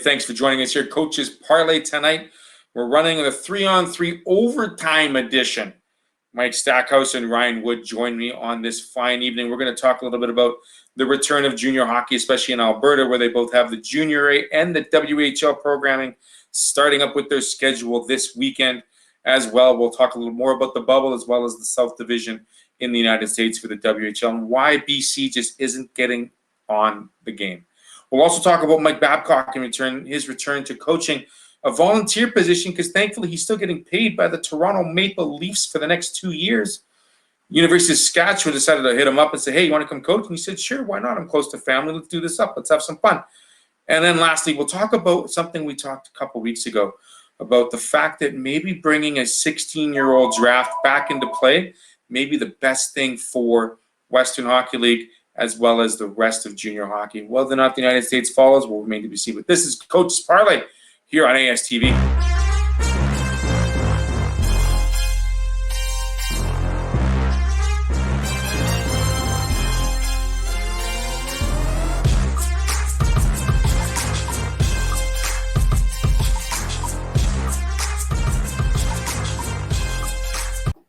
Thanks for joining us here. Coaches Parley tonight. We're running the 3-on-3 overtime edition. Mike Stackhouse and Ryan Wood join me on this fine evening. We're going to talk a little bit about the return of junior hockey, especially in Alberta, where they both have the Junior A and the WHL programming starting up with their schedule this weekend as well. We'll talk a little more about the bubble as well as the South Division in the United States for the WHL and why BC just isn't getting on the game. We'll also talk about Mike Babcock and his return to coaching a volunteer position, because thankfully he's still getting paid by the Toronto Maple Leafs for the next 2 years. University of Saskatchewan decided to hit him up and say, hey, you want to come coach? And he said, sure, why not? I'm close to family. Let's do this up. Let's have some fun. And then lastly, we'll talk about something we talked a couple weeks ago about the fact that maybe bringing a 16-year-old draft back into play may be the best thing for Western Hockey League as well as the rest of junior hockey. Whether or not the United States follows will remain to be seen. But this is Coaches Parley here on ASTV.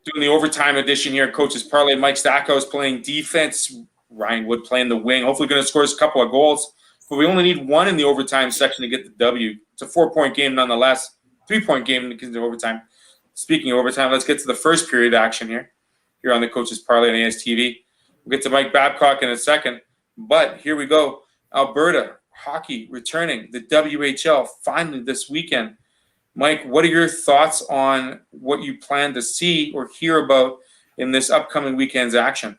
Doing the overtime edition here, Coaches Parley. Mike Stackhouse playing defense. Ryan Wood playing the wing. Hopefully going to score us a couple of goals. But we only need one in the overtime section to get the W. It's a 4-point game nonetheless. 3-point game in the overtime. Speaking of overtime, let's get to the first period action here on the Coaches Parley on ASTV. We'll get to Mike Babcock in a second. But here we go. Alberta hockey returning. The WHL finally this weekend. Mike, what are your thoughts on what you plan to see or hear about in this upcoming weekend's action?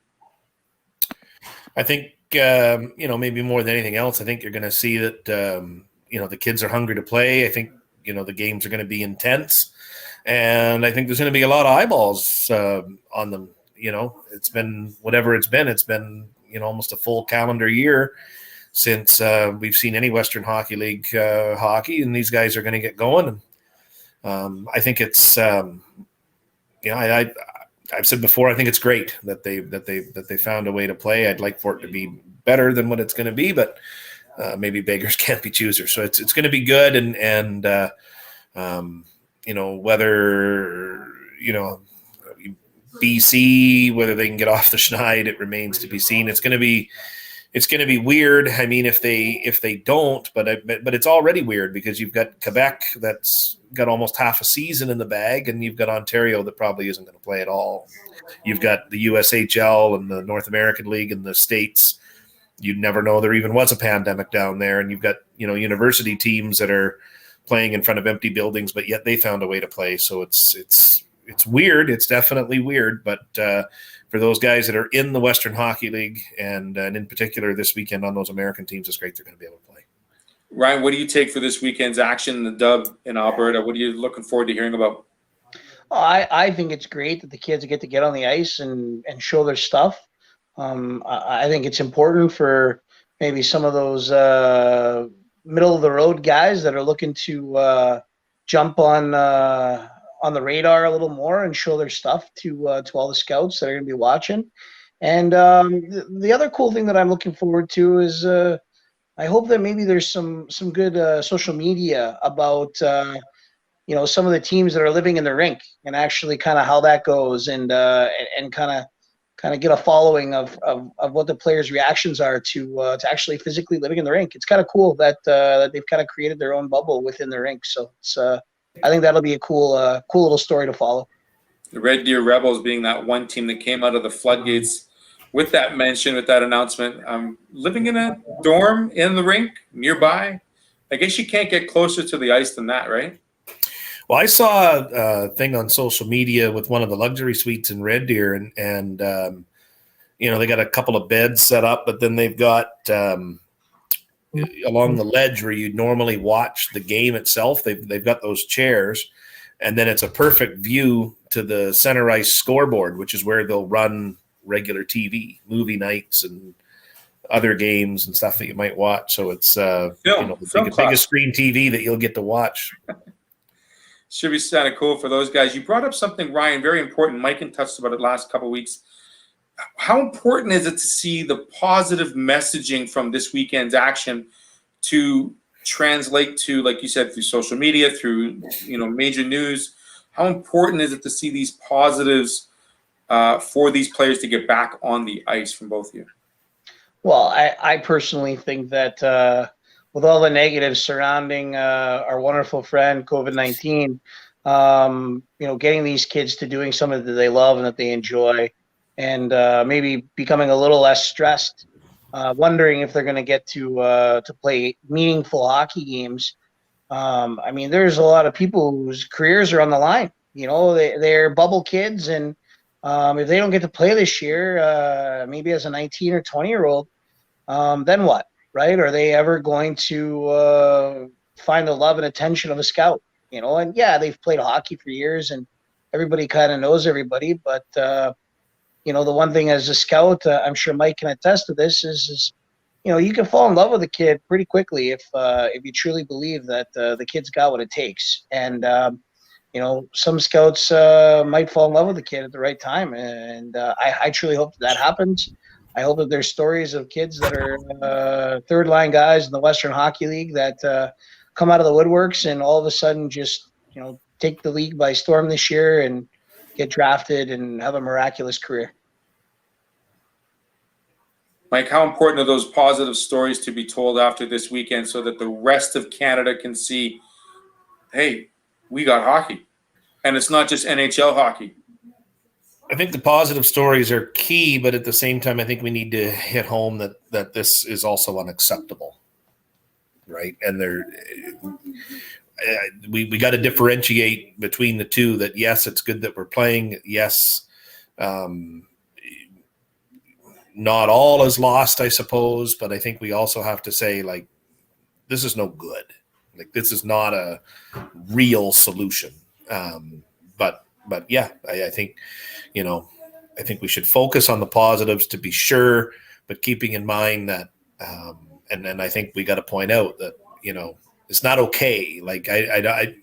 I think, maybe more than anything else, I think you're going to see that, the kids are hungry to play. I think, the games are going to be intense. And I think there's going to be a lot of eyeballs on them. It's been whatever it's been. It's been, almost a full calendar year since we've seen any Western Hockey League hockey. And these guys are going to get going. And I think it's, I've said before, I think it's great that they found a way to play. I'd like for it to be better than what it's going to be, but maybe beggars can't be choosers. So it's going to be good, and whether BC, whether they can get off the schneid, it remains to be seen. It's going to be weird. I mean, if they don't, but it's already weird because you've got Quebec that's got almost half a season in the bag, and you've got Ontario that probably isn't going to play at all. You've got the USHL and the North American League in the States. You'd never know there even was a pandemic down there, and you've got university teams that are playing in front of empty buildings, but yet they found a way to play. So it's weird. It's definitely weird, but for those guys that are in the Western Hockey League and in particular this weekend on those American teams, it's great they're going to be able to play. Ryan, what do you take for this weekend's action in the Dub in Alberta? What are you looking forward to hearing about? I think it's great that the kids get on the ice and show their stuff. I think it's important for maybe some of those middle-of-the-road guys that are looking to jump on the radar a little more and show their stuff to all the scouts that are going to be watching. And the other cool thing that I'm looking forward to is I hope that maybe there's some good social media about some of the teams that are living in the rink and actually kind of how that goes and kind of get a following of what the players' reactions are to actually physically living in the rink. It's kind of cool that they've kind of created their own bubble within the rink. So it's I think that'll be a cool little story to follow. The Red Deer Rebels being that one team that came out of the floodgates with that mention, with that announcement. Living in a dorm in the rink nearby. I guess you can't get closer to the ice than that, right? Well, I saw a thing on social media with one of the luxury suites in Red Deer, and they got a couple of beds set up, but then they've got along the ledge where you'd normally watch the game itself, they've got those chairs, and then it's a perfect view to the center ice scoreboard, which is where they'll run regular TV, movie nights, and other games and stuff that you might watch. So it's the biggest screen TV that you'll get to watch. Should be kind of cool for those guys. You brought up something, Ryan, very important. Mike and touched about it last couple of weeks. How important is it to see the positive messaging from this weekend's action to translate to, like you said, through social media, through major news? How important is it to see these positives for these players to get back on the ice from both of you? Well, I personally think that with all the negatives surrounding our wonderful friend COVID-19, getting these kids to doing something that they love and that they enjoy, and maybe becoming a little less stressed, wondering if they're going to get to play meaningful hockey games. I mean, there's a lot of people whose careers are on the line. They're bubble kids, and if they don't get to play this year, maybe as a 19 or 20-year-old, then what, right? Are they ever going to find the love and attention of a scout? And yeah, they've played hockey for years, and everybody kind of knows everybody. But the one thing as a scout, I'm sure Mike can attest to this, is you can fall in love with a kid pretty quickly if you truly believe that the kid's got what it takes. And some scouts might fall in love with a kid at the right time, and I truly hope that happens. I hope that there's stories of kids that are third line guys in the Western Hockey League that come out of the woodworks and all of a sudden just take the league by storm this year and get drafted and have a miraculous career. Mike, how important are those positive stories to be told after this weekend so that the rest of Canada can see, hey, we got hockey? And it's not just NHL hockey. I think the positive stories are key, but at the same time, I think we need to hit home that this is also unacceptable, right? And we got to differentiate between the two. That yes, it's good that we're playing. Yes, not all is lost, I suppose, but I think we also have to say, like, this is no good. Like, this is not a real solution. But yeah, I think, I think we should focus on the positives to be sure, but keeping in mind that, and then I think we got to point out that, it's not okay. Like I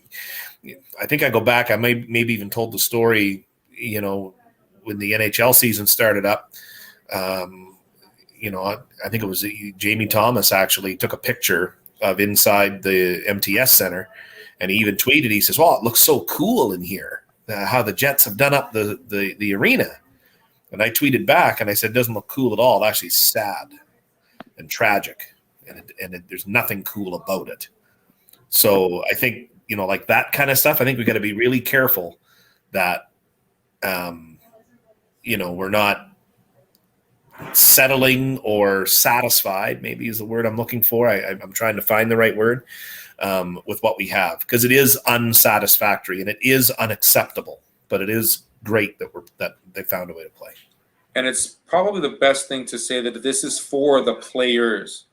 think I go back, I maybe even told the story, when the NHL season started up, I think it was Jamie Thomas actually took a picture of inside the MTS Center, and he even tweeted, he says, well, it looks so cool in here. How the Jets have done up the arena. And I tweeted back and I said, it doesn't look cool at all. It's actually sad and tragic. And there's nothing cool about it. So I think, like that kind of stuff, I think we got to be really careful that, we're not settling or satisfied, maybe is the word I'm looking for. I'm trying to find the right word. With what we have, because it is unsatisfactory and it is unacceptable, but it is great that they found a way to play. And it's probably the best thing to say that this is for the players.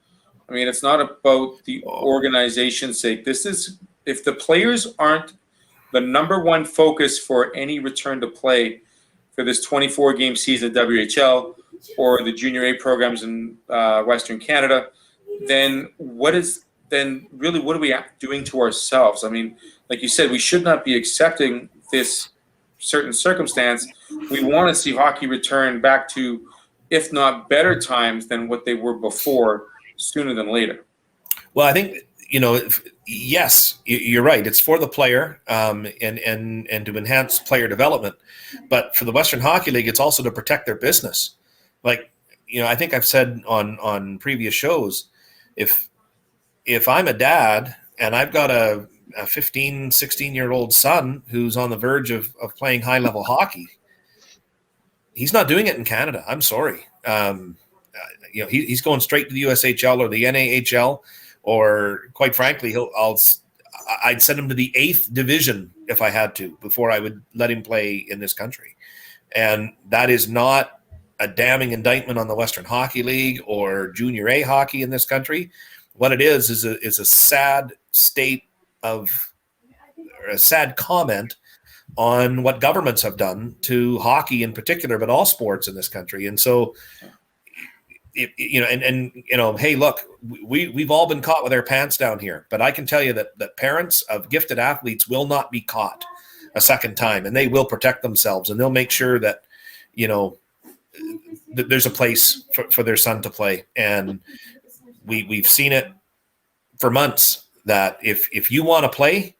I mean, it's not about the organization's sake. This is, if the players aren't the number one focus for any return to play for this 24-game season at WHL or the Junior A programs in Western Canada, then what are we doing to ourselves? I mean, like you said, we should not be accepting this certain circumstance. We want to see hockey return back to, if not better times than what they were before, sooner than later. Well, I think, yes, you're right. It's for the player and to enhance player development. But for the Western Hockey League, it's also to protect their business. Like, I think I've said on previous shows, if I'm a dad and I've got a 15, 16-year-old son who's on the verge of playing high-level hockey, he's not doing it in Canada. I'm sorry. He's going straight to the USHL or the NAHL, or quite frankly, I'd send him to the 8th division if I had to before I would let him play in this country. And that is not a damning indictment on the Western Hockey League or Junior A hockey in this country. What it is a sad state of, or a sad comment on what governments have done to hockey in particular, but all sports in this country. And so, hey, look, we've all been caught with our pants down here, but I can tell you that parents of gifted athletes will not be caught a second time, and they will protect themselves, and they'll make sure that, there's a place for their son to play. And we've seen it for months that if you want to play,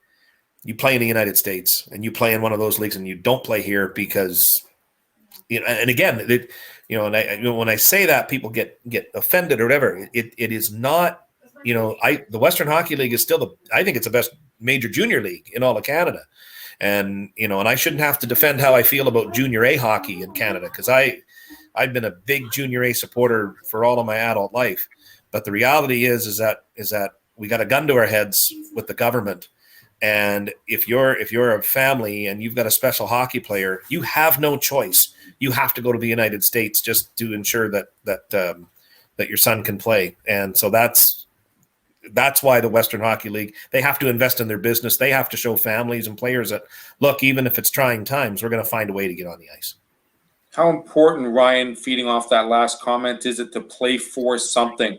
you play in the United States and you play in one of those leagues, and you don't play here because, and again, when I say that, people get offended or whatever. It is not, the Western Hockey League is still I think it's the best major junior league in all of Canada. And, and I shouldn't have to defend how I feel about junior A hockey in Canada, because I've been a big junior A supporter for all of my adult life. But the reality is that we got a gun to our heads with the government. And if you're a family and you've got a special hockey player, you have no choice. You have to go to the United States just to ensure that your son can play. And so that's why the Western Hockey League, they have to invest in their business. They have to show families and players that, look, even if it's trying times, we're going to find a way to get on the ice. How important, Ryan, feeding off that last comment, is it to play for something?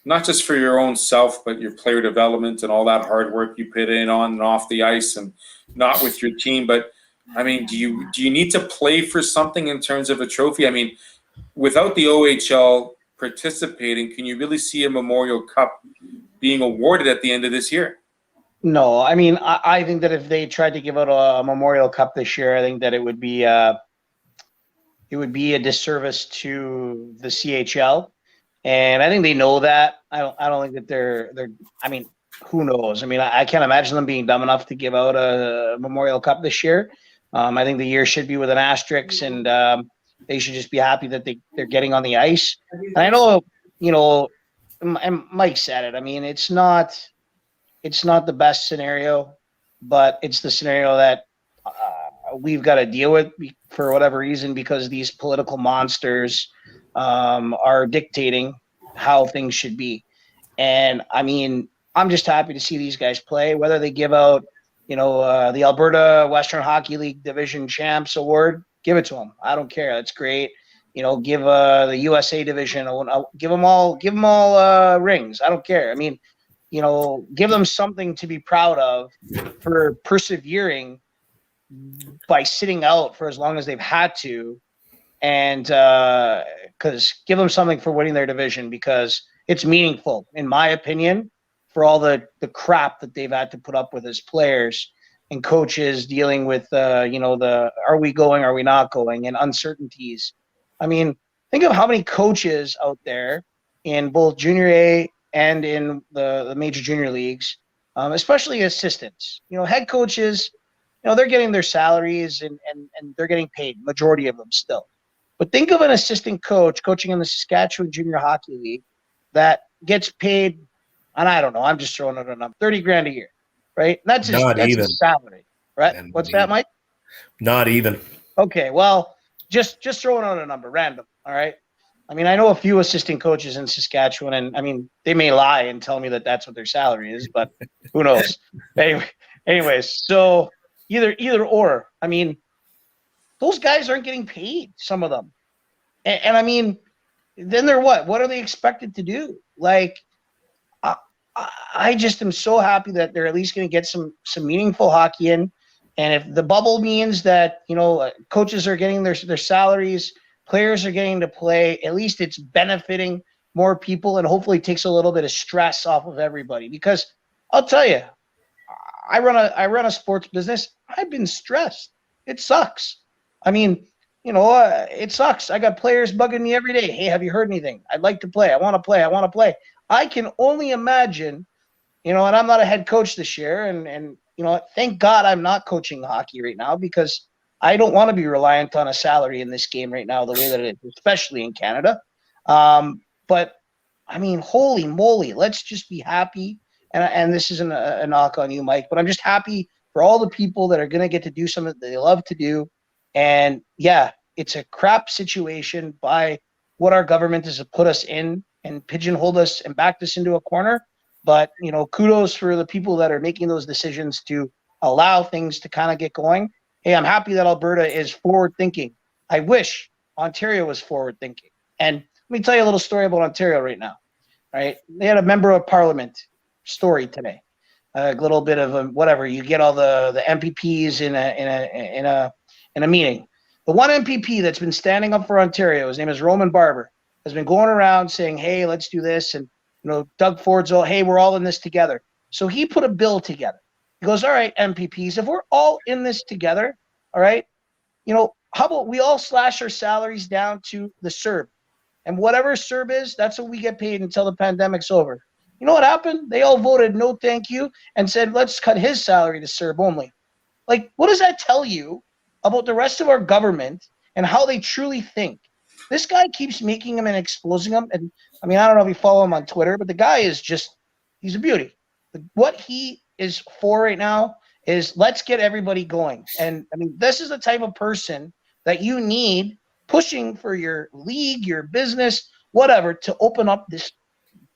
Not just for your own self, but your player development and all that hard work you put in on and off the ice, and not with your team. But, I mean, do you need to play for something in terms of a trophy? I mean, without the OHL participating, can you really see a Memorial Cup being awarded at the end of this year? No, I mean, I think that if they tried to give out a Memorial Cup this year, I think that it would be a disservice to the CHL. And I think they know that. I don't think that they're. I mean, who knows? I mean, I can't imagine them being dumb enough to give out a Memorial Cup this year. I think the year should be with an asterisk, and they should just be happy that they're getting on the ice. And I know, and Mike said it. I mean, it's not the best scenario, but it's the scenario that we've got to deal with for whatever reason, because these political monsters are dictating how things should be. And I mean, I'm just happy to see these guys play, whether they give out, the Alberta Western Hockey League Division Champs Award, give it to them. I don't care. That's great. Give the USA Division, give them all rings. I don't care. I mean, give them something to be proud of for persevering by sitting out for as long as they've had to. And because give them something for winning their division, because it's meaningful, in my opinion, for all the crap that they've had to put up with as players and coaches dealing with, the are we going, are we not going, and uncertainties. I mean, think of how many coaches out there in both junior A and in the major junior leagues, especially assistants. Head coaches, they're getting their salaries and they're getting paid, majority of them still. But think of an assistant coach coaching in the Saskatchewan Junior Hockey League that gets paid, and I don't know, I'm just throwing out a number, $30,000 a year, right? That's his salary, right? And what's that, Mike? Not even. Okay, well, just throwing out a number, random, all right? I mean, I know a few assistant coaches in Saskatchewan, and I mean, they may lie and tell me that that's what their salary is, but who knows? Anyways, so either or. I mean, those guys aren't getting paid, some of them. And I mean, then they're what? What are they expected to do? Like, I just am so happy that they're at least going to get some meaningful hockey in. And if the bubble means that, coaches are getting their salaries, players are getting to play, at least it's benefiting more people and hopefully takes a little bit of stress off of everybody. Because I'll tell you, I run a sports business. I've been stressed. It sucks. I mean, it sucks. I got players bugging me every day. Hey, have you heard anything? I'd like to play. I want to play. I can only imagine, and I'm not a head coach this year. And thank God I'm not coaching hockey right now, because I don't want to be reliant on a salary in this game right now, the way that it is, especially in Canada. But, I mean, holy moly, let's just be happy. And this isn't a knock on you, Mike, but I'm just happy for all the people that are going to get to do something that they love to do. And, yeah, it's a crap situation by what our government has put us in and pigeonholed us and backed us into a corner. But, kudos for the people that are making those decisions to allow things to kind of get going. Hey, I'm happy that Alberta is forward-thinking. I wish Ontario was forward-thinking. And let me tell you a little story about Ontario right now. Right? They had a member of parliament story today. A little bit of whatever. You get all the MPPs in a meeting. The one MPP that's been standing up for Ontario, his name is Roman Barber, has been going around saying, hey, let's do this. And Doug Ford's all, hey, we're all in this together. So he put a bill together. He goes, all right, MPPs, if we're all in this together, all right, how about we all slash our salaries down to the CERB? And whatever CERB is, that's what we get paid until the pandemic's over. You know what happened? They all voted no thank you and said, let's cut his salary to CERB only. Like, what does that tell you about the rest of our government and how they truly think? This guy keeps making him and exposing him. And I mean, I don't know if you follow him on Twitter, but the guy is he's a beauty. What he is for right now is let's get everybody going. And I mean, this is the type of person that you need pushing for your league, your business, whatever, to open up this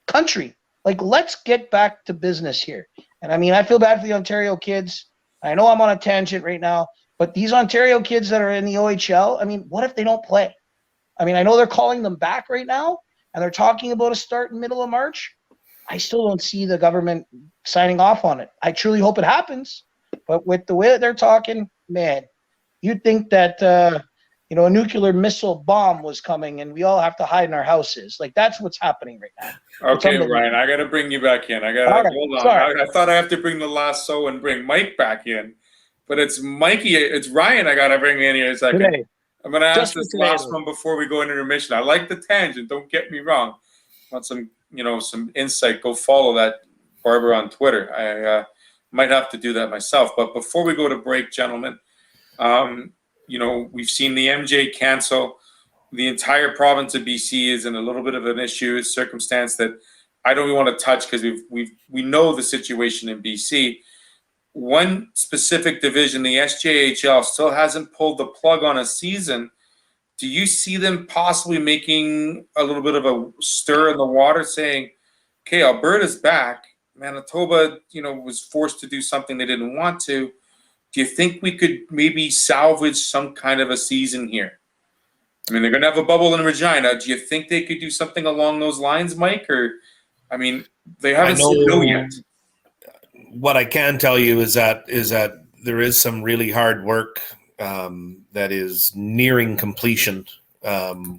country. Like, let's get back to business here. And I mean, I feel bad for the Ontario kids. I know I'm on a tangent right now, but these Ontario kids that are in the OHL, I mean, what if they don't play? I mean, I know they're calling them back right now, and they're talking about a start in middle of March. I still don't see the government signing off on it. I truly hope it happens, but with the way that they're talking, man, you'd think that a nuclear missile bomb was coming and we all have to hide in our houses. Like, that's what's happening right now. Okay, Ryan, I got to bring you back in. Hold on. I thought I have to bring the lasso and bring Mike back in, but it's Ryan I got to bring in here in a second. Today. I'm going to ask this last one before we go into intermission. I like the tangent. Don't get me wrong. Want some insight? Go follow that Barbara on Twitter. I might have to do that myself. But before we go to break, gentlemen, we've seen the MJ cancel. The entire province of BC is in a little bit of an issue, circumstance that I don't even want to touch because we know the situation in BC. One specific division, the SJHL, still hasn't pulled the plug on a season. Do you see them possibly making a little bit of a stir in the water, saying, okay, Alberta's back. Manitoba, was forced to do something they didn't want to. Do you think we could maybe salvage some kind of a season here? I mean, they're going to have a bubble in Regina. Do you think they could do something along those lines, Mike? Or, I mean, they haven't said no yet. What I can tell you is that there is some really hard work that is nearing completion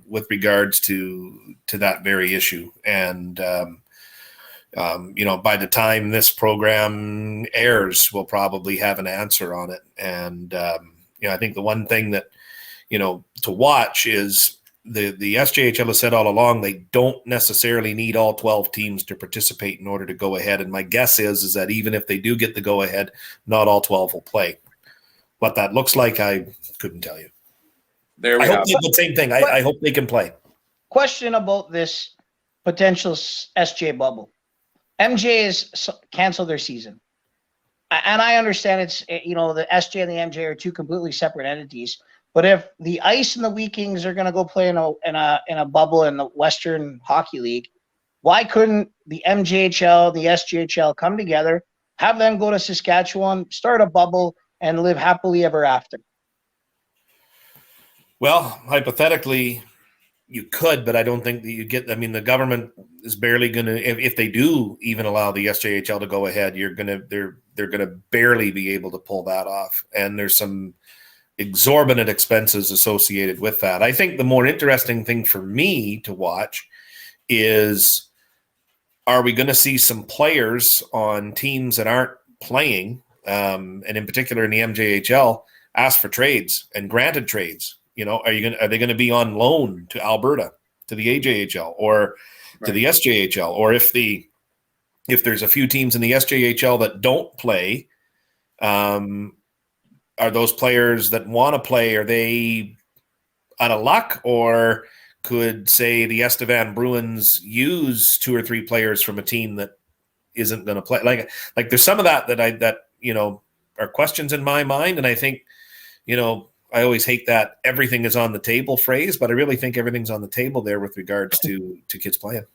with regards to that very issue. And, by the time this program airs, we'll probably have an answer on it. And, I think the one thing that, to watch is the SJHL has said all along, they don't necessarily need all 12 teams to participate in order to go ahead. And my guess is that even if they do get the go ahead, not all 12 will play. What that looks like, I couldn't tell you. There we go. The same thing. I hope they can play. Question about this potential SJ bubble. MJ has canceled their season. And I understand it's, the SJ and the MJ are two completely separate entities. But if the Ice and the Wee Kings are going to go play in a bubble in the Western Hockey League, why couldn't the MJHL, the SJHL come together, have them go to Saskatchewan, start a bubble, and live happily ever after? Well, hypothetically, you could, but I don't think that you get. I mean, the government is barely going to, if they do even allow the SJHL to go ahead, they're going to barely be able to pull that off, and there's some exorbitant expenses associated with that. I think the more interesting thing for me to watch is, are we going to see some players on teams that aren't playing, and in particular in the MJHL, ask for trades and granted trades? Are they going to be on loan to Alberta, to the AJHL, or to the SJHL? Or if there's a few teams in the SJHL that don't play, are those players that want to play, are they out of luck, or could, say, the Estevan Bruins use 2 or 3 players from a team that isn't going to play? Like there's some of that are questions in my mind, and I think, I always hate that everything is on the table phrase, but I really think everything's on the table there with regards to kids playing.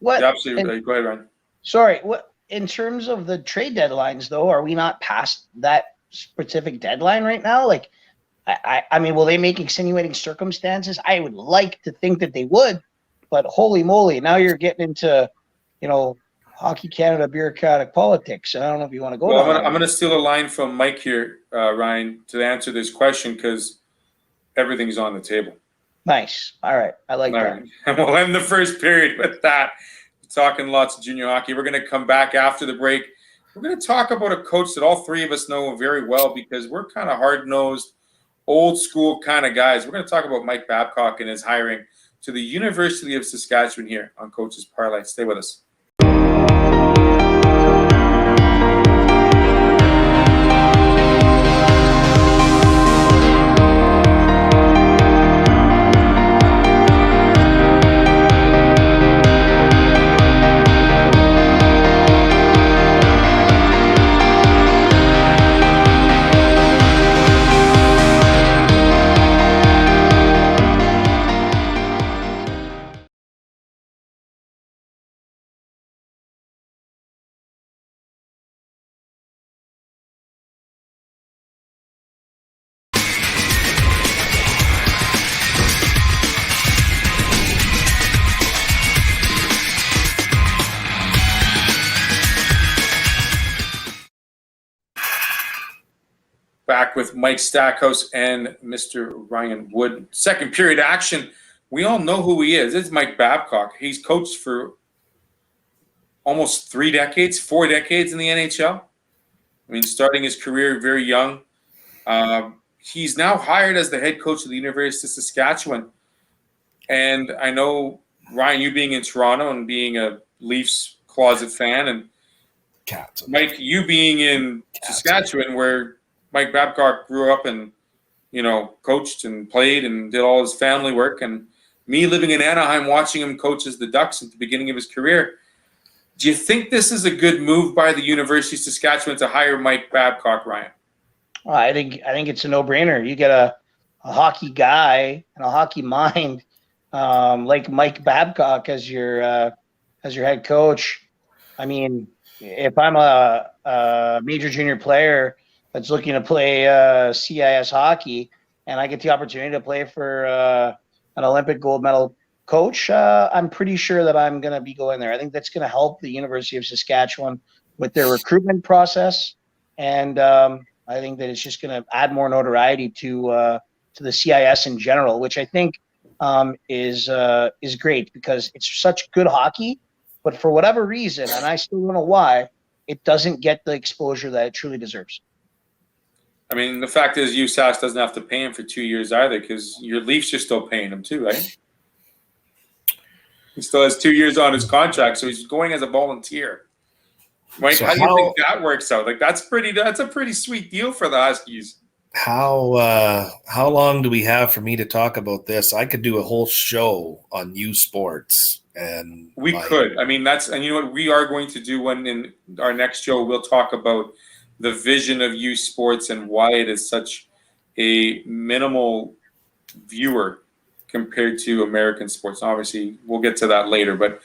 What? Absolutely. Go ahead, Ryan. Sorry. What, in terms of the trade deadlines, though, are we not past that specific deadline right now? Like, I mean, will they make extenuating circumstances? I would like to think that they would, but holy moly, now you're getting into, Hockey Canada bureaucratic politics. I don't know if you want to go. Well, I'm going to steal a line from Mike here, Ryan, to answer this question, because everything's on the table. Nice. All right. I like that. Right. And we'll end the first period with that. talking lots of junior hockey. We're going to come back after the break. We're going to talk about a coach that all three of us know very well because we're kind of hard-nosed, old-school kind of guys. We're going to talk about Mike Babcock and his hiring to the University of Saskatchewan here on Coaches Parley. Stay with us. Back with Mike Stackhouse and Mr. Ryan Wood. Second period action. We all know who he is. It's Mike Babcock. He's coached for almost 4 decades in the NHL. I mean, starting his career very young. He's now hired as the head coach of the University of Saskatchewan. And I know, Ryan, you being in Toronto and being a Leafs closet fan, and Cats. Mike, you being in Saskatchewan, where Mike Babcock grew up and, coached and played and did all his family work. And me living in Anaheim, watching him coach as the Ducks at the beginning of his career. Do you think this is a good move by the University of Saskatchewan to hire Mike Babcock, Ryan? Well, I think it's a no-brainer. You get a hockey guy and a hockey mind like Mike Babcock as your head coach. I mean, if I'm a major junior player that's looking to play CIS hockey, and I get the opportunity to play for an Olympic gold medal coach, I'm pretty sure that I'm going to be going there. I think that's going to help the University of Saskatchewan with their recruitment process, and I think that it's just going to add more notoriety to the CIS in general, which I think is great because it's such good hockey, but for whatever reason, and I still don't know why, it doesn't get the exposure that it truly deserves. I mean, the fact is USAS doesn't have to pay him for 2 years either because your Leafs are still paying him too, right? He still has 2 years on his contract, so he's going as a volunteer. Mike, So how do you think that works out? Like that's a pretty sweet deal for the Huskies. How long do we have for me to talk about this? I could do a whole show on USports, and we could. I mean, and you know what we are going to do when in our next show we'll talk about the vision of USports and why it is such a minimal viewer compared to American sports. Obviously, we'll get to that later, but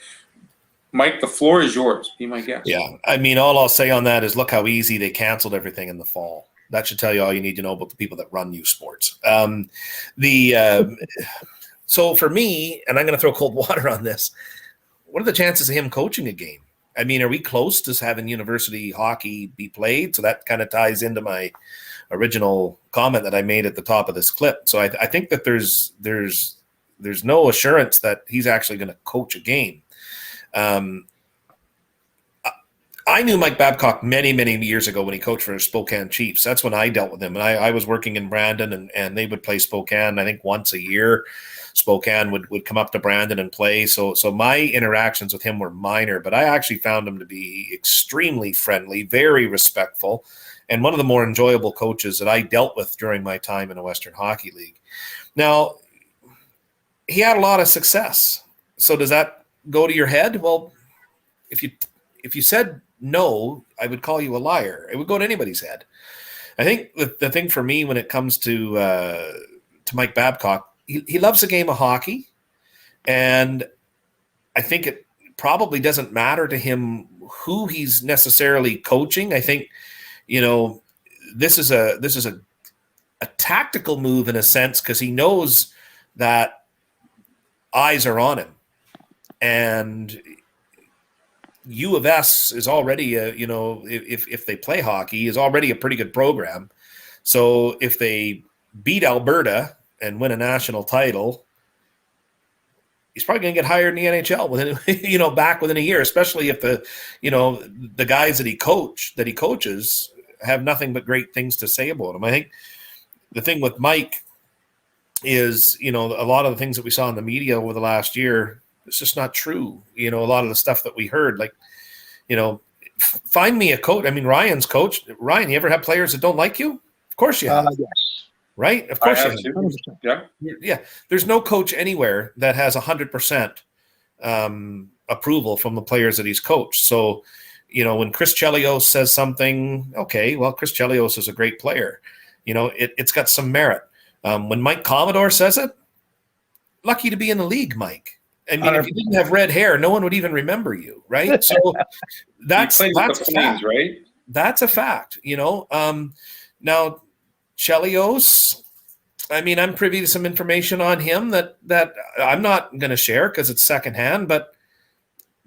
Mike, the floor is yours. Be my guest. Yeah, I mean, all I'll say on that is look how easy they canceled everything in the fall. That should tell you all you need to know about the people that run USports. So for me, and I'm going to throw cold water on this, what are the chances of him coaching a game? I mean, are we close to having university hockey be played? So that kind of ties into my original comment that I made at the top of this clip. So I think that there's no assurance that he's actually going to coach a game. I knew Mike Babcock many, many years ago when he coached for the Spokane Chiefs. That's when I dealt with him. And I was working in Brandon, and they would play Spokane, I think, once a year. Spokane would come up to Brandon and play. So my interactions with him were minor, but I actually found him to be extremely friendly, very respectful, and one of the more enjoyable coaches that I dealt with during my time in a Western Hockey League. Now, he had a lot of success. So does that go to your head? Well, if you said no, I would call you a liar. It would go to anybody's head. I think the thing for me when it comes to Mike Babcock, he loves the game of hockey, and I think it probably doesn't matter to him who he's necessarily coaching. I think, this is a tactical move in a sense because he knows that eyes are on him, and U of S is already if they play hockey, is already a pretty good program. So if they beat Alberta and win a national title, he's probably going to get hired in the NHL within, back within a year, especially if the guys that he coaches have nothing but great things to say about him. I think the thing with Mike is, a lot of the things that we saw in the media over the last year, it's just not true. A lot of the stuff that we heard, find me a coach. I mean, Ryan's coach. Ryan, you ever have players that don't like you? Of course you have. Yes. Right? Of course I you have. have. Yeah. Yeah. There's no coach anywhere that has 100% approval from the players that he's coached. So, when Chris Chelios says something, okay, well, Chris Chelios is a great player. It's got some merit. When Mike Commodore says it, lucky to be in the league, Mike. I mean, if you didn't have red hair, no one would even remember you, right? So that's a fact, right? That's a fact, Now, Chelios, I mean, I'm privy to some information on him that I'm not going to share because it's secondhand, but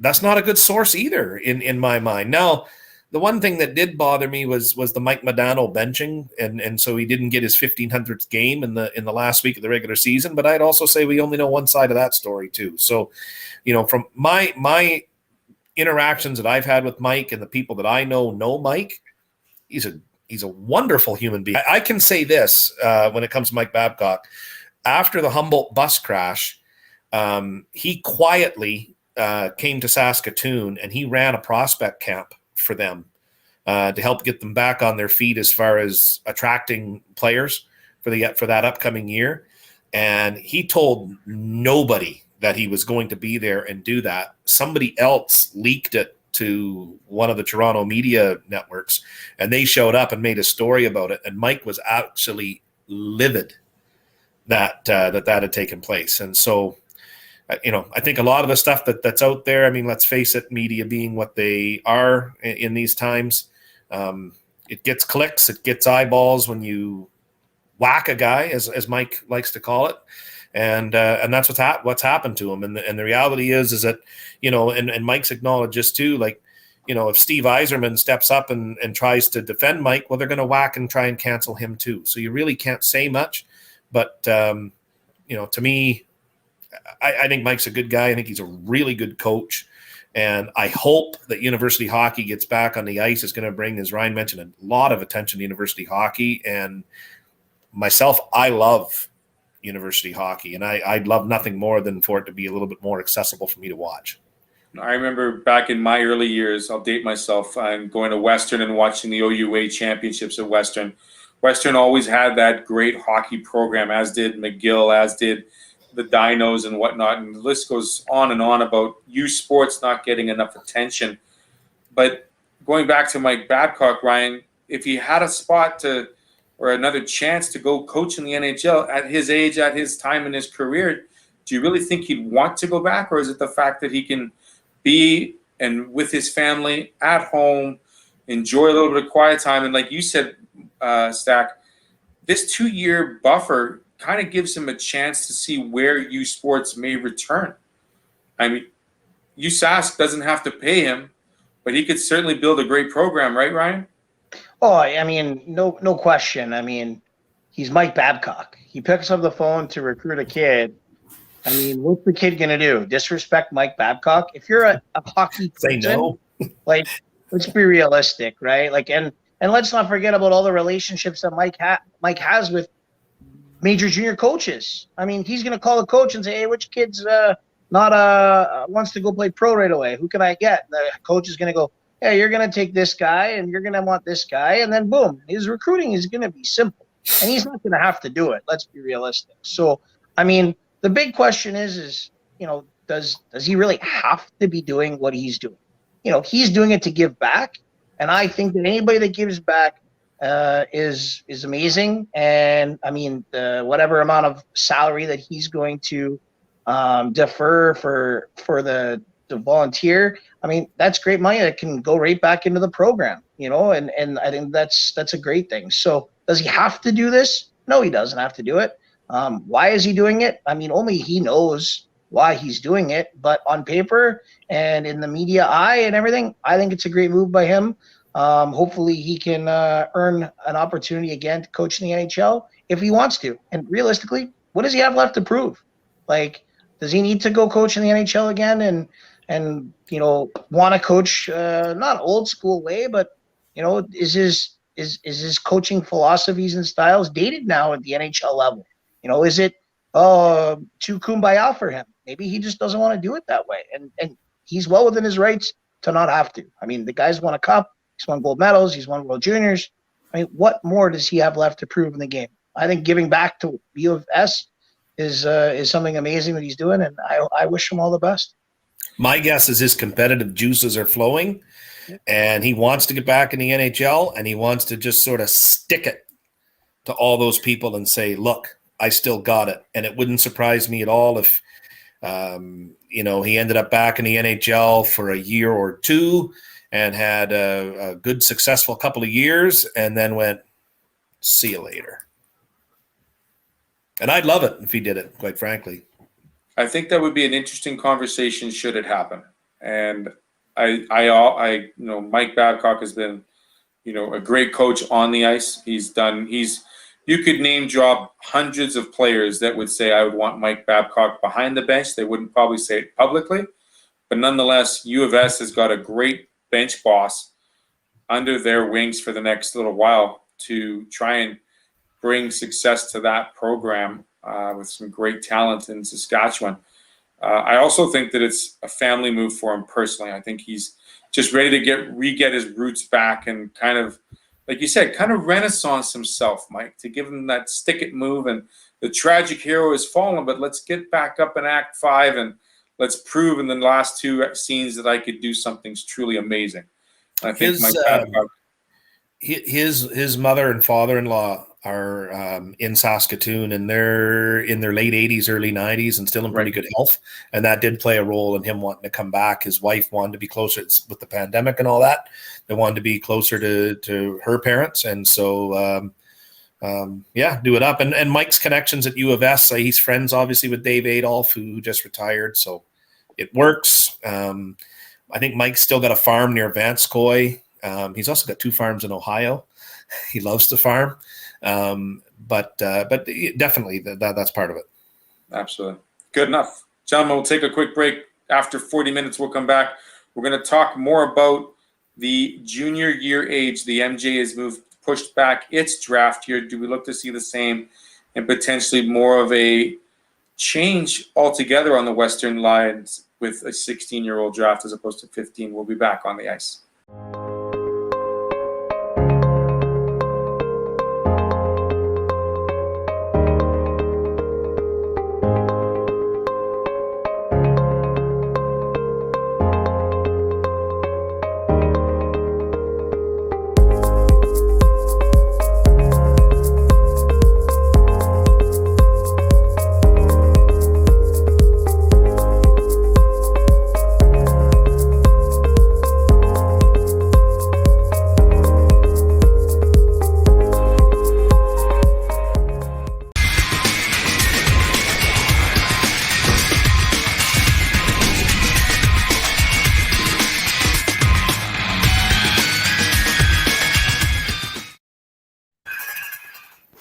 that's not a good source either in my mind. Now, the one thing that did bother me was the Mike Modano benching, and so he didn't get his 1500th game in the last week of the regular season. But I'd also say we only know one side of that story too. So, from my interactions that I've had with Mike and the people that I know Mike, he's a wonderful human being. I can say this when it comes to Mike Babcock. After the Humboldt bus crash, he quietly came to Saskatoon and he ran a prospect camp for them to help get them back on their feet as far as attracting players for that upcoming year. And he told nobody that he was going to be there and do that. Somebody else leaked it to one of the Toronto media networks, and they showed up and made a story about it. And Mike was actually livid that had taken place. And so, I think a lot of the stuff that's out there, I mean, let's face it, media being what they are in these times, it gets clicks, it gets eyeballs when you whack a guy, as Mike likes to call it. And that's what's happened to him. And the reality is that, and Mike's acknowledged this too, if Steve Yzerman steps up and tries to defend Mike, well, they're going to whack and try and cancel him too. So you really can't say much. But, to me, I think Mike's a good guy. I think he's a really good coach. And I hope that university hockey gets back on the ice. Is going to bring, as Ryan mentioned, a lot of attention to university hockey. And myself, I love university hockey, and I'd love nothing more than for it to be a little bit more accessible for me to watch. I remember back in my early years, I'll date myself, I'm going to Western and watching the OUA championships at Western. Western always had that great hockey program, as did McGill, as did the Dinos and whatnot, and the list goes on and on about USports not getting enough attention. But going back to Mike Babcock, Ryan, if he had a spot or another chance to go coach in the NHL at his age, at his time in his career, do you really think he'd want to go back? Or is it the fact that he can be and with his family at home, enjoy a little bit of quiet time? And like you said, Stack, this 2-year buffer kind of gives him a chance to see where USports may return. I mean, USask doesn't have to pay him, but he could certainly build a great program, right, Ryan? Oh, I mean, no question. I mean, he's Mike Babcock. He picks up the phone to recruit a kid. I mean, what's the kid going to do? Disrespect Mike Babcock? If you're a hockey person, say no. Let's be realistic, right? And let's not forget about all the relationships that Mike has with major junior coaches. I mean, he's going to call a coach and say, hey, which kid's wants to go play pro right away? Who can I get? The coach is going to go, yeah, you're going to take this guy and you're going to want this guy. And then boom, his recruiting is going to be simple. And he's not going to have to do it. Let's be realistic. So, I mean, the big question is, does he really have to be doing what he's doing? He's doing it to give back. And I think that anybody that gives back is amazing. And I mean, whatever amount of salary that he's going to defer for the volunteer, I mean, that's great money that can go right back into the program, and I think that's a great thing. So does he have to do this? No, he doesn't have to do it. Why is he doing it? I mean, only he knows why he's doing it, but on paper and in the media eye and everything, I think it's a great move by him. Hopefully he can earn an opportunity again to coach in the NHL if he wants to. And realistically, what does he have left to prove? Does he need to go coach in the NHL again and want to coach not old school way, but is his coaching philosophies and styles dated now at the NHL level? Is it too kumbaya for him? Maybe he just doesn't want to do it that way, and he's well within his rights to not have to. I mean, the guy's won a cup, he's won gold medals, he's won World Juniors. I mean, what more does he have left to prove in the game? I think giving back to U of S is something amazing that he's doing, and I wish him all the best. My guess is his competitive juices are flowing, and he wants to get back in the NHL, and he wants to just sort of stick it to all those people and say, look, I still got it. And it wouldn't surprise me at all if, he ended up back in the NHL for a year or two and had a good, successful couple of years and then went, see you later. And I'd love it if he did it, quite frankly. I think that would be an interesting conversation should it happen. And Mike Babcock has been, a great coach on the ice. You could name drop hundreds of players that would say, I would want Mike Babcock behind the bench. They wouldn't probably say it publicly, but nonetheless, U of S has got a great bench boss under their wings for the next little while to try and bring success to that program with some great talent in Saskatchewan. I also think that it's a family move for him personally. I think he's just ready to re-get his roots back and kind of, like you said, kind of renaissance himself, Mike, to give him that stick-it move. And the tragic hero has fallen, but let's get back up in Act 5 and let's prove in the last two scenes that I could do something truly amazing. And I think his mother and father-in-law are in Saskatoon, and they're in their late 80s, early 90s, and still in pretty good health. And that did play a role in him wanting to come back. His wife wanted to be closer with the pandemic and all that. They wanted to be closer to her parents. And so, do it up. And Mike's connections at U of S, he's friends, obviously, with Dave Adolph, who just retired. So it works. I think Mike's still got a farm near Vanscoy. He's also got 2 farms in Ohio. He loves to farm. But definitely that's part of it. Absolutely. Good enough. Gentlemen, we'll take a quick break. After 40 minutes, we'll come back. We're going to talk more about the junior year age. The MJ has pushed back its draft year. Do we look to see the same and potentially more of a change altogether on the Western lines with a 16-year-old draft as opposed to 15? We'll be back on the ice.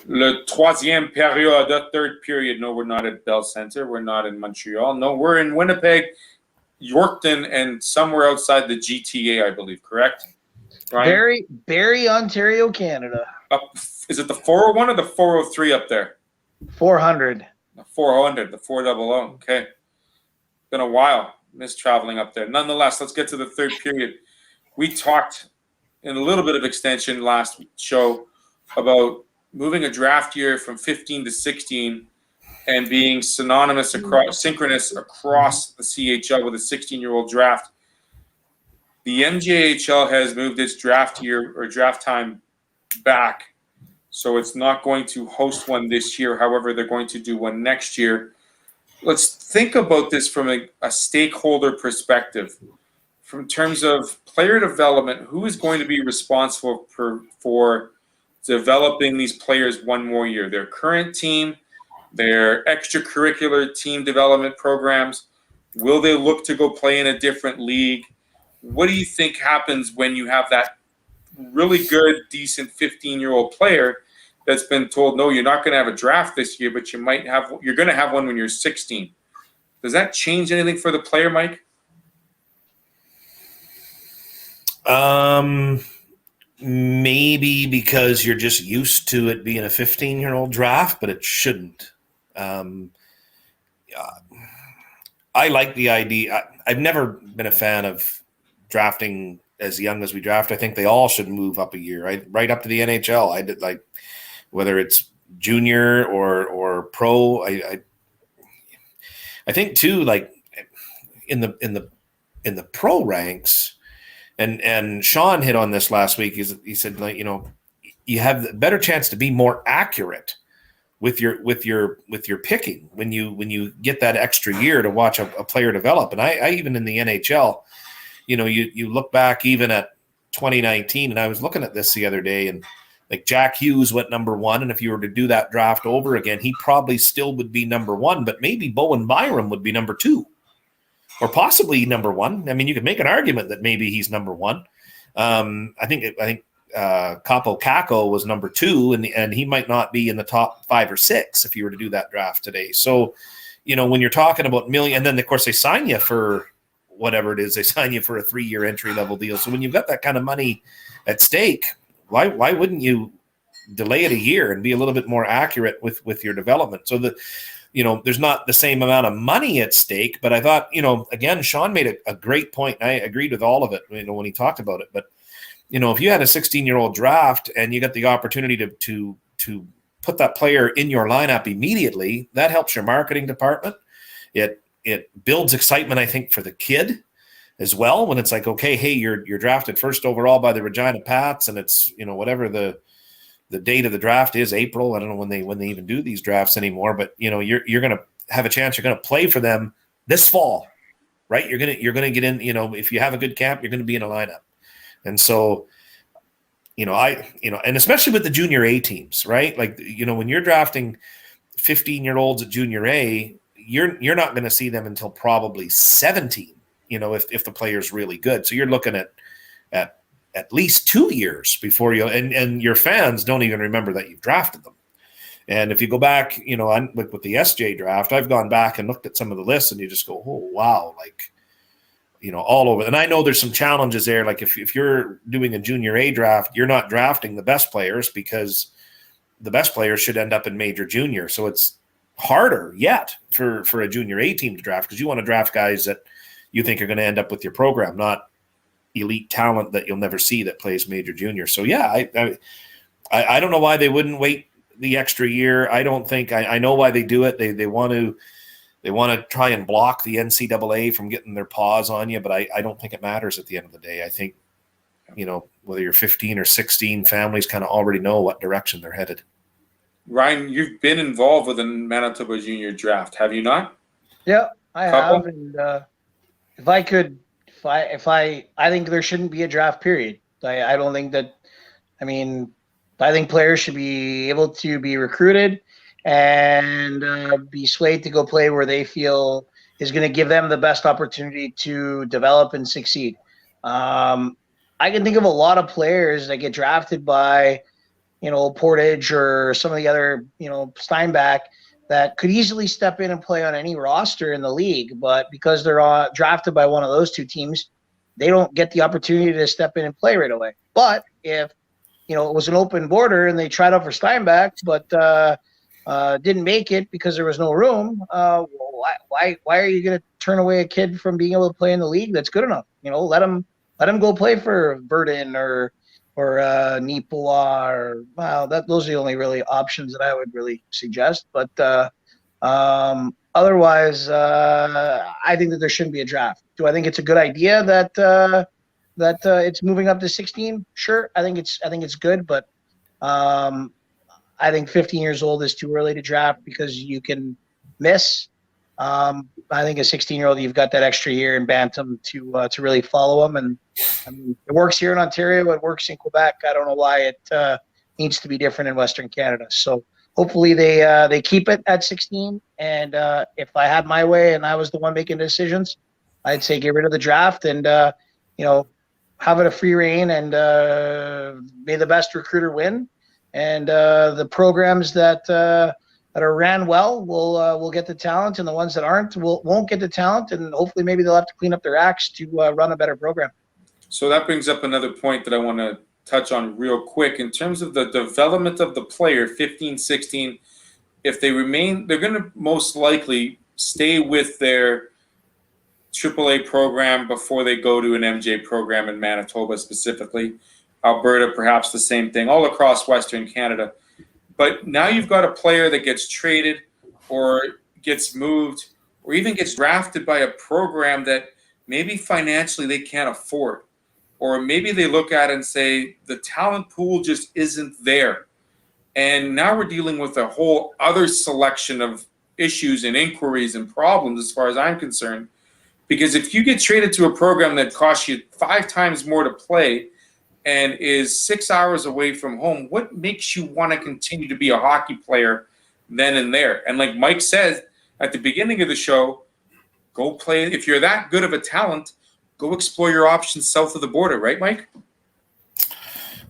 Le troisième période, third period. No, we're not at Bell Center. We're not in Montreal. No, we're in Winnipeg, Yorkton, and somewhere outside the GTA, I believe. Correct? Ryan? Barrie, Ontario, Canada. Is it the 401 or the 403 up there? 400. The 400, the 400. Okay. Been a while. Missed traveling up there. Nonetheless, let's get to the third period. We talked in a little bit of extension last show about moving a draft year from 15 to 16 and being synchronous across the CHL with a 16-year-old draft. The MJHL has moved its draft year or draft time back, so it's not going to host one this year. However, they're going to do one next year. Let's think about this from a stakeholder perspective. From terms of player development, who is going to be responsible for developing these players one more year? Their current team, their extracurricular team development programs. Will they look to go play in a different league? What do you think happens when you have that really good, decent 15-year-old player that's been told, no, you're not going to have a draft this year, but you're going to have one when you're 16? Does that change anything for the player, Mike? Maybe because you're just used to it being a 15-year-old draft, but it shouldn't. I like the idea. I've never been a fan of drafting as young as we draft. I think they all should move up a year, right up to the NHL. I did, like, whether it's junior or pro. I think too, like in the pro ranks, and Sean hit on this last week. He said, like, you have a better chance to be more accurate with your picking when you get that extra year to watch a player develop. And I even in the NHL, you look back even at 2019, and I was looking at this the other day, and like Jack Hughes went number 1, and if you were to do that draft over again, he probably still would be number 1, but maybe Bowen Byram would be number 2, or possibly number 1. I mean, you could make an argument that maybe he's number 1. I think Capo Caco was number 2, and he might not be in the top 5 or 6 if you were to do that draft today. So, when you're talking about million, and then of course they sign you for whatever it is, they sign you for a 3-year entry level deal. So when you've got that kind of money at stake, why wouldn't you delay it a year and be a little bit more accurate with your development? So that, there's not the same amount of money at stake. But I thought, again, Sean made a great point. And I agreed with all of it, when he talked about it. But, if you had a 16-year-old draft and you got the opportunity to put that player in your lineup immediately, that helps your marketing department. It builds excitement, I think, for the kid as well, when it's like, okay, hey, you're drafted first overall by the Regina Pats, and it's, whatever the date of the draft is, April. I don't know when they even do these drafts anymore, but you're going to have a chance. You're going to play for them this fall, right? You're going to get in, if you have a good camp, you're going to be in a lineup. And so, and especially with the junior A teams, right? Like, when you're drafting 15-year-olds at junior A, you're not going to see them until probably 17, if the player's really good. So you're looking at least 2 years before you, and your fans don't even remember that you've drafted them. And if you go back, with the SJ draft, I've gone back and looked at some of the lists, and you just go, oh, wow, like, all over. And I know there's some challenges there. Like if you're doing a junior A draft, you're not drafting the best players, because the best players should end up in major junior. So it's harder yet for a junior A team to draft, because you want to draft guys that you think are going to end up with your program, not elite talent that you'll never see that plays major junior. So yeah, I don't know why they wouldn't wait the extra year. I don't think I know why they do it. They want to try and block the NCAA from getting their paws on you, but I don't think it matters at the end of the day. I think, whether you're 15 or 16, families kind of already know what direction they're headed. Ryan, you've been involved with the Manitoba Junior Draft, have you not? Yeah, I have. And I think there shouldn't be a draft period. I don't think that. I think players should be able to be recruited and be swayed to go play where they feel is going to give them the best opportunity to develop and succeed. I can think of a lot of players that get drafted by, Portage or some of the other, Steinbach, that could easily step in and play on any roster in the league. But because they're drafted by one of those two teams, they don't get the opportunity to step in and play right away. But if, it was an open border and they tried out for Steinbach, but didn't make it because there was no room, why are you going to turn away a kid from being able to play in the league that's good enough? Let him go play for Verdun or Nipoa, those are the only really options that I would really suggest. But otherwise, I think that there shouldn't be a draft. Do I think it's a good idea that it's moving up to 16? Sure, I think it's good, but I think 15 years old is too early to draft because you can miss. I think a 16-year-old, you've got that extra year in Bantam to really follow them. And it works here in Ontario. It works in Quebec. I don't know why it needs to be different in Western Canada. So hopefully they keep it at 16. And if I had my way and I was the one making decisions, I'd say get rid of the draft and, have it a free reign and may the best recruiter win. And the programs that that are ran well will get the talent, and the ones that won't get the talent, and hopefully maybe they'll have to clean up their acts to run a better program. So that brings up another point that I want to touch on real quick. In terms of the development of the player, 15, 16, if they remain, they're going to most likely stay with their AAA program before they go to an MJ program in Manitoba specifically. Alberta, perhaps the same thing, all across Western Canada. But now you've got a player that gets traded or gets moved or even gets drafted by a program that maybe financially they can't afford. Or maybe they look at it and say, the talent pool just isn't there. And now we're dealing with a whole other selection of issues and inquiries and problems as far as I'm concerned. Because if you get traded to a program that costs you 5 times more to play and is 6 hours away from home, what makes you want to continue to be a hockey player then and there? And like Mike said at the beginning of the show, go play. If you're that good of a talent, go explore your options south of the border, right, Mike?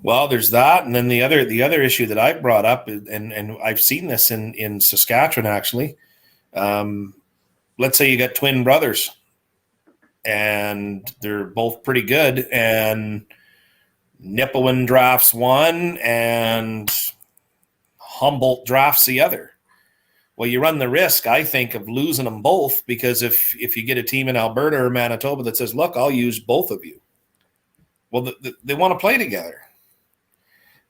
Well, there's that, and then the other issue that I brought up, and I've seen this in Saskatchewan actually. Let's say you got twin brothers, and they're both pretty good, and Nipawin drafts one, and Humboldt drafts the other. Well, you run the risk, I think, of losing them both, because if you get a team in Alberta or Manitoba that says, look, I'll use both of you. Well, they want to play together.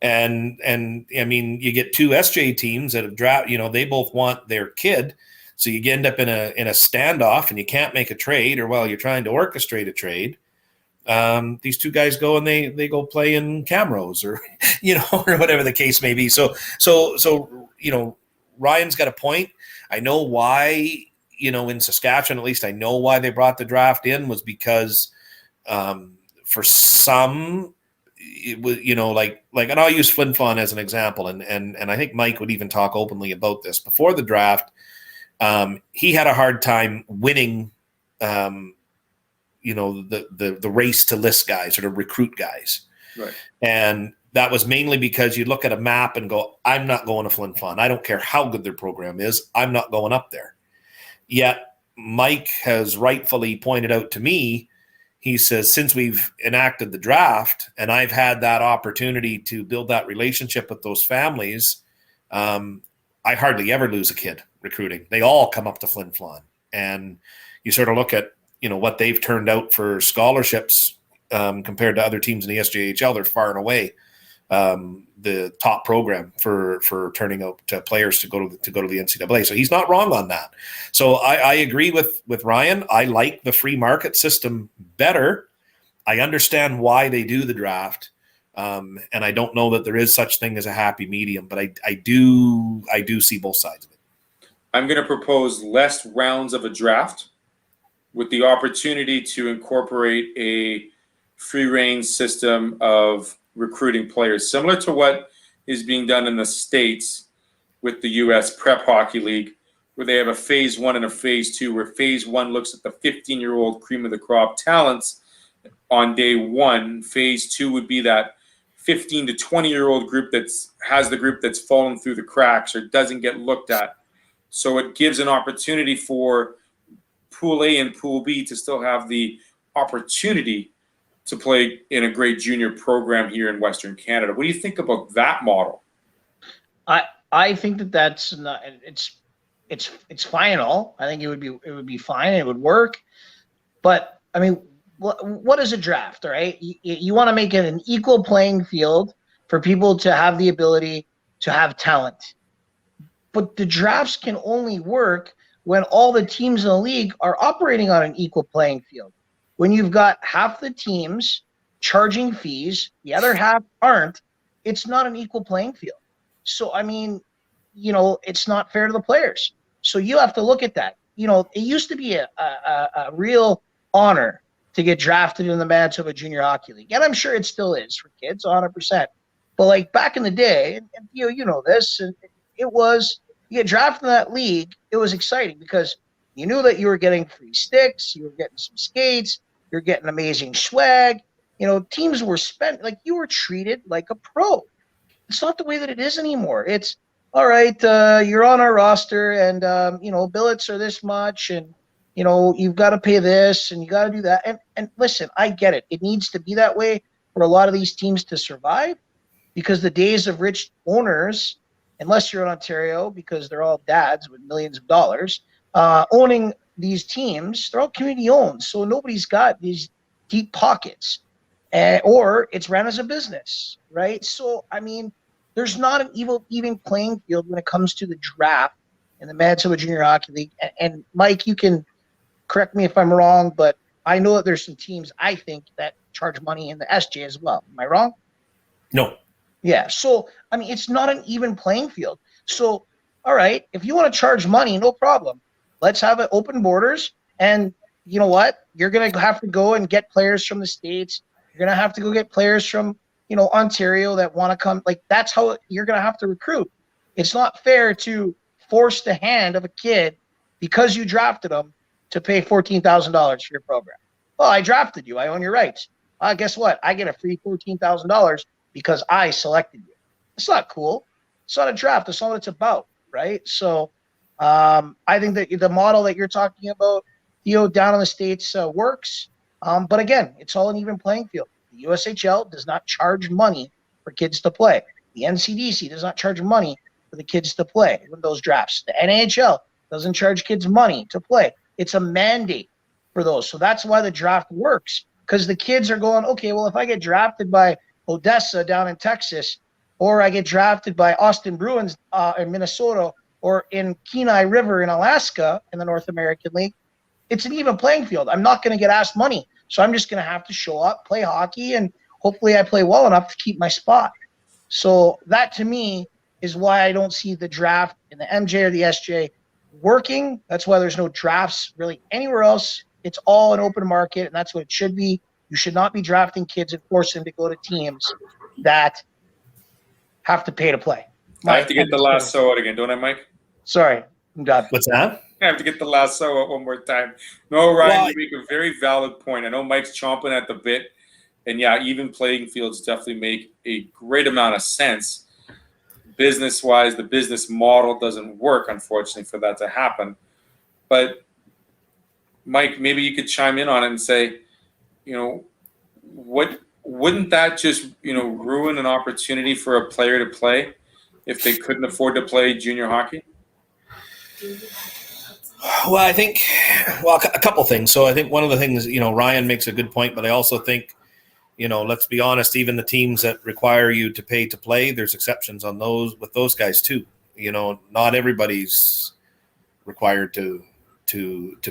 And I mean, you get 2 SJ teams that have draft, they both want their kid. So you end up in a standoff, and you can't make a trade, or you're trying to orchestrate a trade. These 2 guys go and they go play in Camrose or, or whatever the case may be. So Ryan's got a point. I know why, in Saskatchewan, at least I know why they brought the draft in, was because for some, it was, and I'll use Flin Flon as an example. And I think Mike would even talk openly about this before the draft. He had a hard time winning, the race to list guys or to recruit guys. Right. And that was mainly because you look at a map and go, I'm not going to Flin Flon. I don't care how good their program is. I'm not going up there. Yet Mike has rightfully pointed out to me, he says, since we've enacted the draft and I've had that opportunity to build that relationship with those families, I hardly ever lose a kid recruiting. They all come up to Flin Flon. And you sort of look at, what they've turned out for scholarships compared to other teams in the SJHL. They're far and away the top program for turning out players to go to the NCAA. So he's not wrong on that. So I agree with Ryan. I like the free market system better. I understand why they do the draft. And I don't know that there is such thing as a happy medium, but I do see both sides of it. I'm going to propose less rounds of a draft with the opportunity to incorporate a free range system of recruiting players, similar to what is being done in the States with the US Prep Hockey League, where they have a phase 1 and a phase 2, where phase 1 looks at the 15-year-old cream of the crop talents on day 1. Phase 2 would be that 15 to 20-year-old group has the group that's fallen through the cracks or doesn't get looked at. So it gives an opportunity for Pool A and Pool B to still have the opportunity to play in a great junior program here in Western Canada. What do you think about that model? I think that's not, it's fine and all. I think it would be fine. It would work. But I mean, what is a draft? All right, you want to make it an equal playing field for people to have the ability to have talent. But the drafts can only work when all the teams in the league are operating on an equal playing field. When you've got half the teams charging fees, the other half aren't, it's not an equal playing field. So, I mean, it's not fair to the players. So you have to look at that. It used to be a real honor to get drafted in the Manitoba Junior Hockey League. And I'm sure it still is for kids, 100%. But like back in the day, and you know this, it was, you get drafted in that league, it was exciting because you knew that you were getting free sticks, you were getting some skates, you're getting amazing swag. Teams were spent, like you were treated like a pro. It's not the way that it is anymore. It's all right, you're on our roster, and billets are this much, and you've got to pay this, and you got to do that. And listen, I get it. It needs to be that way for a lot of these teams to survive, because the days of rich owners, unless you're in Ontario, because they're all dads with millions of dollars, owning these teams, they're all community owned, so nobody's got these deep pockets, or it's ran as a business, right? So I mean, there's not an even playing field when it comes to the draft in the Manitoba Junior Hockey League. And Mike, you can correct me if I'm wrong, but I know that there's some teams I think that charge money in the SJ as well. Am I wrong? No. Yeah. So I mean, it's not an even playing field. So all right, if you want to charge money, no problem. Let's have it open borders. And you know what? You're gonna have to go and get players from the States. You're gonna have to go get players from Ontario that want to come. Like, that's how you're gonna have to recruit. It's not fair to force the hand of a kid because you drafted them to pay $14,000 for your program. Well, I drafted you. I own your rights. Guess what? I get a free $14,000 because I selected you. It's not cool. It's not a draft. That's not what it's about, right? So I think that the model that you're talking about, down in the States works. But again, it's all an even playing field. The USHL does not charge money for kids to play. The NCDC does not charge money for the kids to play in those drafts. The NAHL doesn't charge kids money to play. It's a mandate for those. So that's why the draft works, because the kids are going, okay, well, if I get drafted by Odessa down in Texas, or I get drafted by Austin Bruins in Minnesota, or in Kenai River in Alaska in the North American League, it's an even playing field. I'm not going to get asked money. So I'm just going to have to show up, play hockey, and hopefully I play well enough to keep my spot. So that, to me, is why I don't see the draft in the MJ or the SJ working. That's why there's no drafts really anywhere else. It's all an open market, and that's what it should be. You should not be drafting kids and forcing them to go to teams that have to pay to play. I have to get the lasso out again, don't I, Mike? Sorry, I'm done. What's that? I have to get the lasso out one more time. No, Ryan, you make a very valid point. I know Mike's chomping at the bit. And yeah, even playing fields definitely make a great amount of sense. Business-wise, the business model doesn't work, unfortunately, for that to happen. But Mike, maybe you could chime in on it and say, wouldn't that just, ruin an opportunity for a player to play if they couldn't afford to play junior hockey? Well, I think, a couple things. So I think one of the things, Ryan makes a good point, but I also think, let's be honest, even the teams that require you to pay to play, there's exceptions on those with those guys too. Not everybody's required to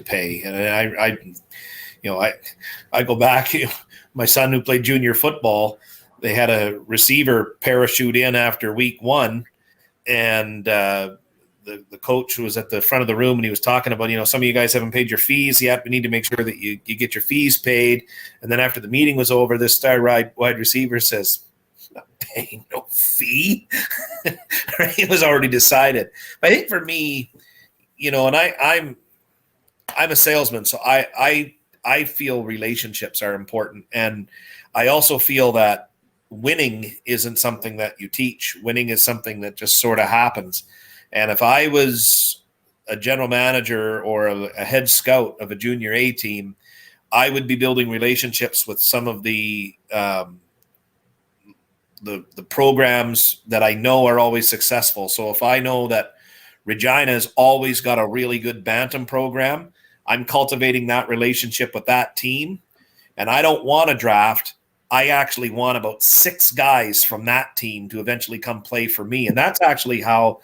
pay. And I go back, my son who played junior football, they had a receiver parachute in after week one, and the coach was at the front of the room and he was talking about, some of you guys haven't paid your fees yet. We need to make sure that you get your fees paid. And then after the meeting was over, this star wide receiver says, I'm not paying no fee. Right? It was already decided. But I think for me, and I'm a salesman, so I feel relationships are important. And I also feel that winning isn't something that you teach. Winning is something that just sort of happens. And if I was a general manager or a head scout of a junior A team, I would be building relationships with some of the programs that I know are always successful. So if I know that Regina's always got a really good bantam program, I'm cultivating that relationship with that team. And I don't want to draft. I actually want about 6 guys from that team to eventually come play for me. And that's actually how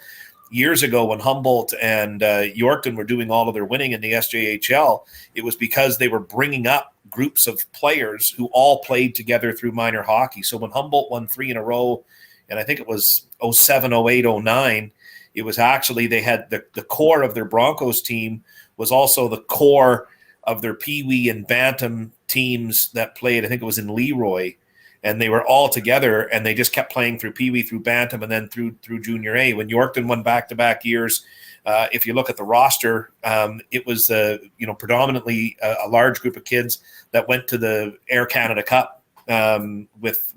years ago when Humboldt and Yorkton were doing all of their winning in the SJHL, it was because they were bringing up groups of players who all played together through minor hockey. So when Humboldt won 3 in a row, and I think it was 07, 08, 09, it was actually they had the core of their Broncos team was also the core of their Pee Wee and Bantam teams that played, I think it was in Leroy. And they were all together, and they just kept playing through Pee Wee, through Bantam, and then through Junior A. When Yorkton won back-to-back years, if you look at the roster, it was predominantly a large group of kids that went to the Air Canada Cup with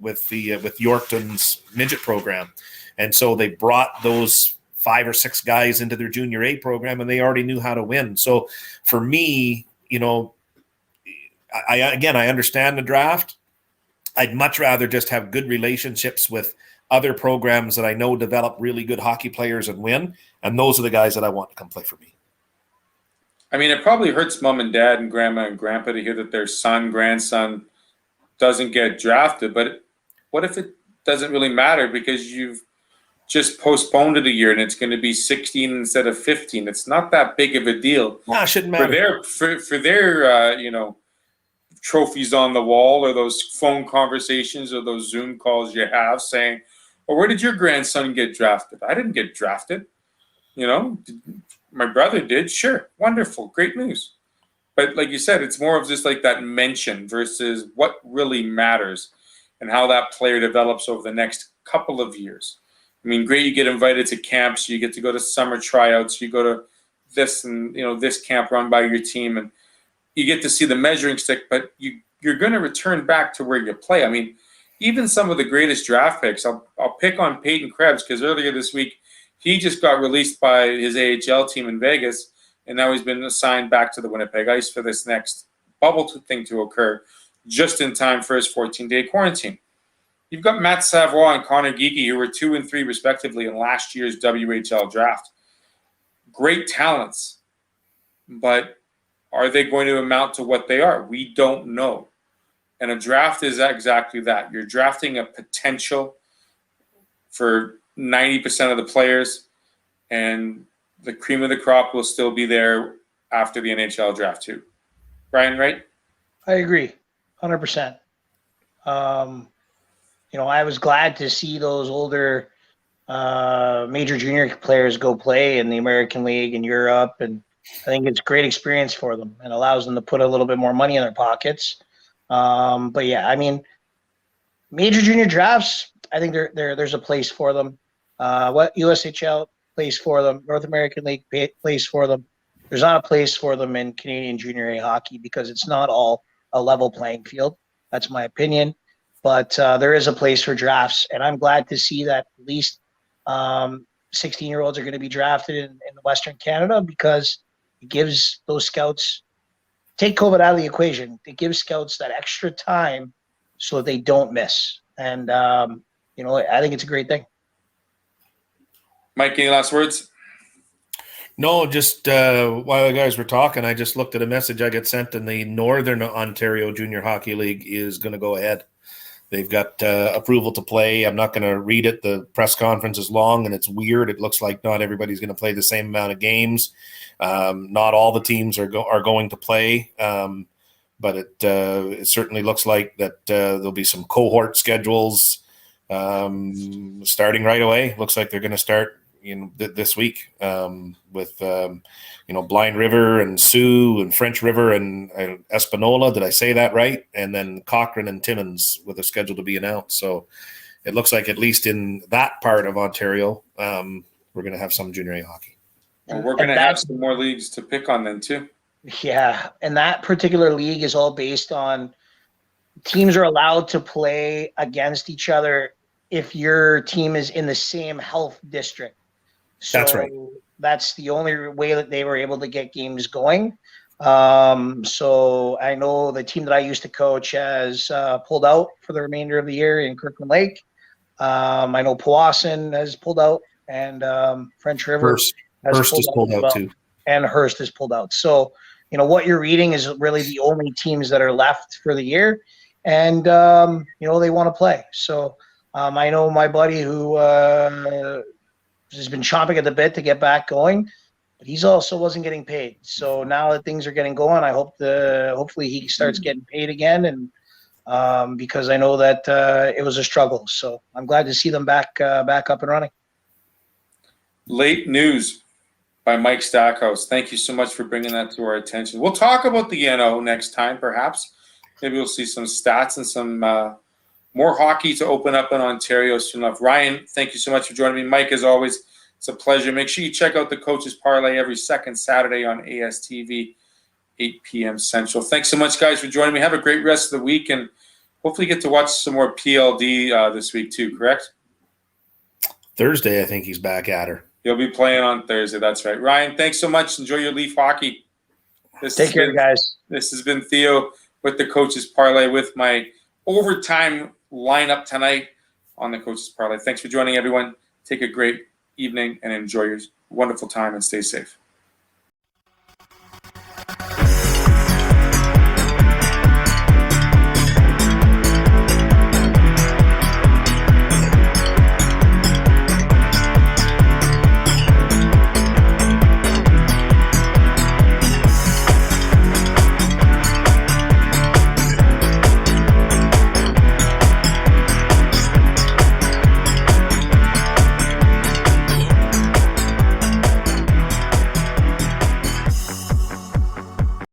Yorkton's midget program, and so they brought those 5 or 6 guys into their junior A program, and they already knew how to win. So for me, I understand the draft. I'd much rather just have good relationships with other programs that I know develop really good hockey players and win, and those are the guys that I want to come play for me. I mean, it probably hurts mom and dad and grandma and grandpa to hear that their son, grandson doesn't get drafted, but what if it doesn't really matter because you've just postponed it a year and it's going to be 16 instead of 15? It's not that big of a deal. No, it shouldn't matter. For their trophies on the wall, or those phone conversations, or those Zoom calls you have saying, "Well, where did your grandson get drafted?" I didn't get drafted. My brother did. Sure, wonderful, great news. But like you said, it's more of just like that mention versus what really matters and how that player develops over the next couple of years. I mean, great, you get invited to camps, you get to go to summer tryouts, you go to this and this camp run by your team, and you get to see the measuring stick, but you're going to return back to where you play. I mean, even some of the greatest draft picks, I'll pick on Peyton Krebs, because earlier this week he just got released by his AHL team in Vegas, and now he's been assigned back to the Winnipeg Ice for this next bubble thing to occur just in time for his 14-day quarantine. You've got Matt Savoie and Connor Geeky, who were 2 and 3 respectively in last year's WHL draft. Great talents, but are they going to amount to what they are? We don't know. And a draft is exactly that. You're drafting a potential for 90% of the players, and the cream of the crop will still be there after the NHL draft too. Brian, right? I agree, 100%. I was glad to see those older major junior players go play in the American League in Europe, and I think it's a great experience for them and allows them to put a little bit more money in their pockets. But yeah, I mean, major junior drafts, I think there's a place for them. What USHL place for them, North American League place for them. There's not a place for them in Canadian junior A hockey because it's not all a level playing field. That's my opinion. But there is a place for drafts, and I'm glad to see that at least 16-year-olds are going to be drafted in Western Canada, because it gives those scouts, take COVID out of the equation, it gives scouts that extra time so they don't miss. And, I think it's a great thing. Mike, any last words? No, just while the guys were talking, I just looked at a message I got sent, and the Northern Ontario Junior Hockey League is going to go ahead. They've got approval to play. I'm not going to read it. The press conference is long and it's weird. It looks like not everybody's going to play the same amount of games. Not all the teams are going to play, but it certainly looks like that there'll be some cohort schedules starting right away. Looks like they're going to start this week with Blind River and Sioux and French River and Espanola. Did I say that right? And then Cochrane and Timmins with a schedule to be announced. So it looks like at least in that part of Ontario, we're going to have some junior A hockey. And we're going to have some more leagues to pick on then too. Yeah, and that particular league is all based on teams are allowed to play against each other if your team is in the same health district. So that's right. That's the only way that they were able to get games going. So I know the team that I used to coach has pulled out for the remainder of the year in Kirkland Lake. I know Powassan has pulled out, and French River Hearst is pulled out too. And Hearst is pulled out. So, what you're reading is really the only teams that are left for the year, and, they want to play. So I know my buddy who has been chomping at the bit to get back going, but he's also wasn't getting paid. So now that things are getting going, I hope hopefully he starts getting paid again, and because I know that it was a struggle. So I'm glad to see them back up and running. Late news by Mike Stackhouse. Thank you so much for bringing that to our attention. We'll talk about the NO next time, perhaps. Maybe we'll see some stats and some more hockey to open up in Ontario soon enough. Ryan, thank you so much for joining me. Mike, as always, it's a pleasure. Make sure you check out the Coaches Parley every second Saturday on ASTV, 8 p.m. Central. Thanks so much, guys, for joining me. Have a great rest of the week, and hopefully get to watch some more PLD this week too, correct? Thursday, I think he's back at her. He'll be playing on Thursday. That's right. Ryan, thanks so much. Enjoy your Leaf hockey. Take care, guys. This has been Theo with the Coaches Parlay with my overtime lineup tonight on the Coaches Parlay. Thanks for joining, everyone. Take a great evening and enjoy your wonderful time and stay safe.